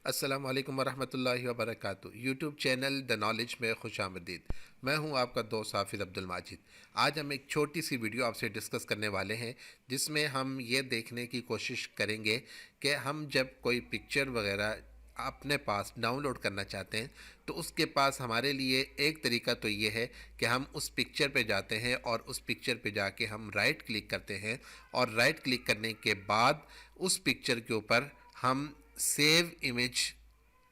अस्सलाम वालेकुम वरहमतुल्लाहि वबरकातुहू। यूट्यूब चैनल द नॉलेज में खुशामदीद। मैं हूं आपका दोस्त हाफिज़ अब्दुल माजिद। आज हम एक छोटी सी वीडियो आपसे डिस्कस करने वाले हैं जिसमें हम ये देखने की कोशिश करेंगे कि हम जब कोई पिक्चर वगैरह अपने पास डाउनलोड करना चाहते हैं तो उसके पास हमारे लिए एक तरीका तो ये है कि हम उस पिक्चर पे जाते हैं और उस पिक्चर पे जाके हम राइट क्लिक करते हैं और राइट क्लिक करने के बाद उस पिक्चर के ऊपर हम सेव इमेज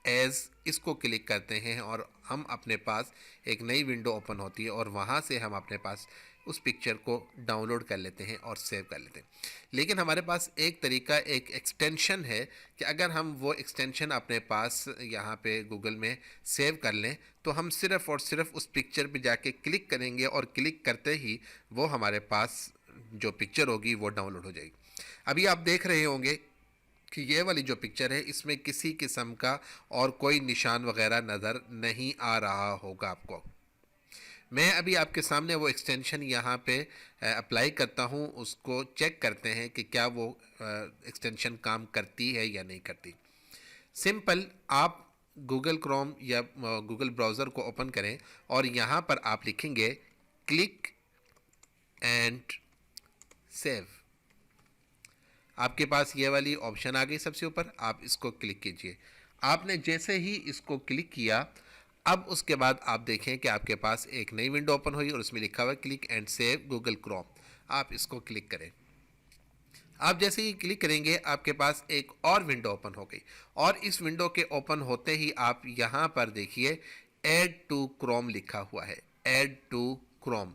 एज़ इसको क्लिक करते हैं और हम अपने पास एक नई विंडो ओपन होती है और वहाँ से हम अपने पास उस पिक्चर को डाउनलोड कर लेते हैं और सेव कर लेते हैं। लेकिन हमारे पास एक तरीका, एक एक्सटेंशन है कि अगर हम वो एक्सटेंशन अपने पास यहाँ पे गूगल में सेव कर लें तो हम सिर्फ़ और सिर्फ उस पिक्चर पे जाके क्लिक करेंगे और क्लिक करते ही वो हमारे पास जो पिक्चर होगी वो डाउनलोड हो जाएगी। अभी आप देख रहे होंगे कि ये वाली जो पिक्चर है इसमें किसी किस्म का और कोई निशान वगैरह नज़र नहीं आ रहा होगा आपको। मैं अभी आपके सामने वो एक्सटेंशन यहाँ पे अप्लाई करता हूँ, उसको चेक करते हैं कि क्या वो एक्सटेंशन काम करती है या नहीं करती। सिंपल, आप गूगल क्रोम या गूगल ब्राउज़र को ओपन करें और यहाँ पर आप लिखेंगे क्लिक एंड सेव। आपके पास ये वाली ऑप्शन आ गई सबसे ऊपर, आप इसको क्लिक कीजिए। आपने जैसे ही इसको क्लिक किया, अब उसके बाद आप देखें कि आपके पास एक नई विंडो ओपन हुई और उसमें लिखा हुआ है click and save Google Chrome. आप इसको क्लिक करें। आप जैसे ही क्लिक करेंगे आपके पास एक और विंडो ओपन हो गई और इस विंडो के ओपन होते ही आप यहाँ पर देखिए ऐड टू क्रोम लिखा हुआ है, ऐड टू क्रोम।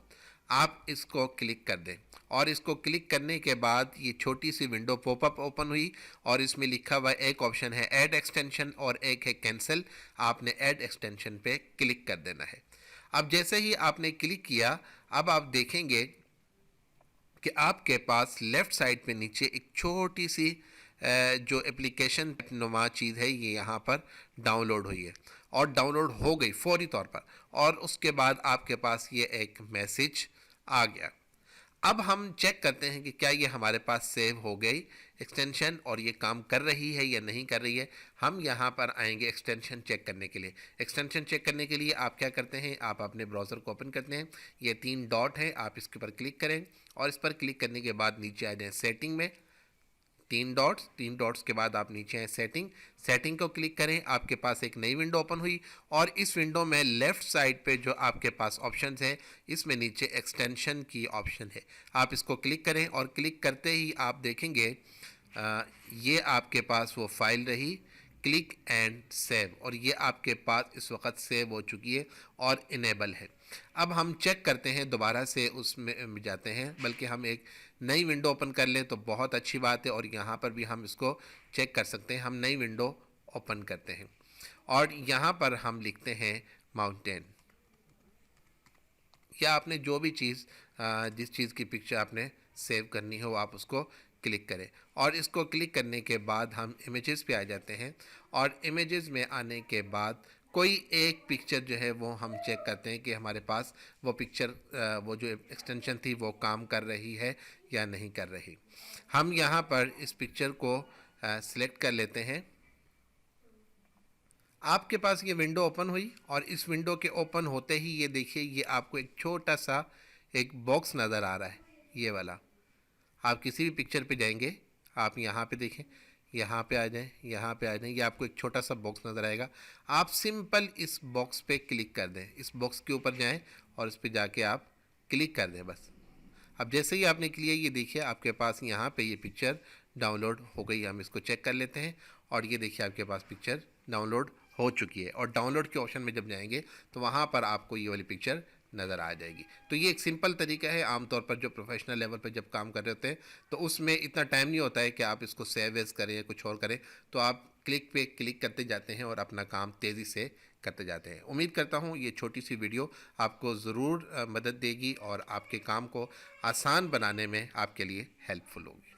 आप इसको क्लिक कर दें और इसको क्लिक करने के बाद ये छोटी सी विंडो पॉपअप ओपन हुई और इसमें लिखा हुआ एक ऑप्शन है ऐड एक्सटेंशन और एक है कैंसिल। आपने ऐड एक्सटेंशन पे क्लिक कर देना है। अब जैसे ही आपने क्लिक किया, अब आप देखेंगे कि आपके पास लेफ़्ट साइड पे नीचे एक छोटी सी जो एप्लीकेशन नुमा चीज़ है ये यहाँ पर डाउनलोड हुई है और डाउनलोड हो गई फौरी तौर पर और उसके बाद आपके पास ये एक मैसेज आ गया। अब हम चेक करते हैं कि क्या ये हमारे पास सेव हो गई एक्सटेंशन और ये काम कर रही है या नहीं कर रही है। हम यहाँ पर आएंगे एक्सटेंशन चेक करने के लिए। एक्सटेंशन चेक करने के लिए आप क्या करते हैं, आप अपने ब्राउज़र को ओपन करते हैं। ये 3 डॉट है, आप इसके ऊपर क्लिक करें और इस पर क्लिक करने के बाद नीचे आ जाएँ सेटिंग में। 3 डॉट्स के बाद आप नीचे हैं सेटिंग को क्लिक करें। आपके पास एक नई विंडो ओपन हुई और इस विंडो में लेफ़्ट साइड पे जो आपके पास ऑप्शंस हैं इसमें नीचे एक्सटेंशन की ऑप्शन है। आप इसको क्लिक करें और क्लिक करते ही आप देखेंगे ये आपके पास वो फाइल रही क्लिक एंड सेव और ये आपके पास इस वक्त सेव हो चुकी है और इनेबल है। अब हम चेक करते हैं, दोबारा से उसमें जाते हैं, बल्कि हम एक नई विंडो ओपन कर लें तो बहुत अच्छी बात है और यहाँ पर भी हम इसको चेक कर सकते हैं। हम नई विंडो ओपन करते हैं और यहाँ पर हम लिखते हैं माउंटेन या आपने जो भी चीज़ जिस चीज़ की पिक्चर आपने सेव करनी हो आप उसको क्लिक करें और इसको क्लिक करने के बाद हम इमेजेस पे आ जाते हैं और इमेजेस में आने के बाद कोई एक पिक्चर जो है वो हम चेक करते हैं कि हमारे पास वो पिक्चर वो जो एक्सटेंशन थी वो काम कर रही है या नहीं कर रही। हम यहाँ पर इस पिक्चर को सिलेक्ट कर लेते हैं। आपके पास ये विंडो ओपन हुई और इस विंडो के ओपन होते ही ये देखिए ये आपको एक छोटा सा एक बॉक्स नज़र आ रहा है, ये वाला। आप किसी भी पिक्चर पे जाएंगे, आप यहाँ पे देखें, यहाँ पे आ जाएं, यहाँ पे आ जाएं, ये आपको एक छोटा सा बॉक्स नज़र आएगा। आप सिंपल इस बॉक्स पे क्लिक कर दें, इस बॉक्स के ऊपर जाएं और इस पे जाके आप क्लिक कर दें बस। अब जैसे ही आपने किया ये देखिए आपके पास यहाँ पे ये पिक्चर डाउनलोड हो गई। हम इसको चेक कर लेते हैं और ये देखिए आपके पास पिक्चर डाउनलोड हो चुकी है और डाउनलोड के ऑप्शन में जब जाएंगे तो वहाँ पर आपको ये वाली पिक्चर नज़र आ जाएगी। तो ये एक सिंपल तरीका है। आमतौर पर जो प्रोफेशनल लेवल पर जब काम कर रहे होते हैं तो उसमें इतना टाइम नहीं होता है कि आप इसको सेव एज करें या कुछ और करें, तो आप क्लिक पे क्लिक करते जाते हैं और अपना काम तेज़ी से करते जाते हैं। उम्मीद करता हूँ ये छोटी सी वीडियो आपको ज़रूर मदद देगी और आपके काम को आसान बनाने में आपके लिए हेल्पफुल होगी।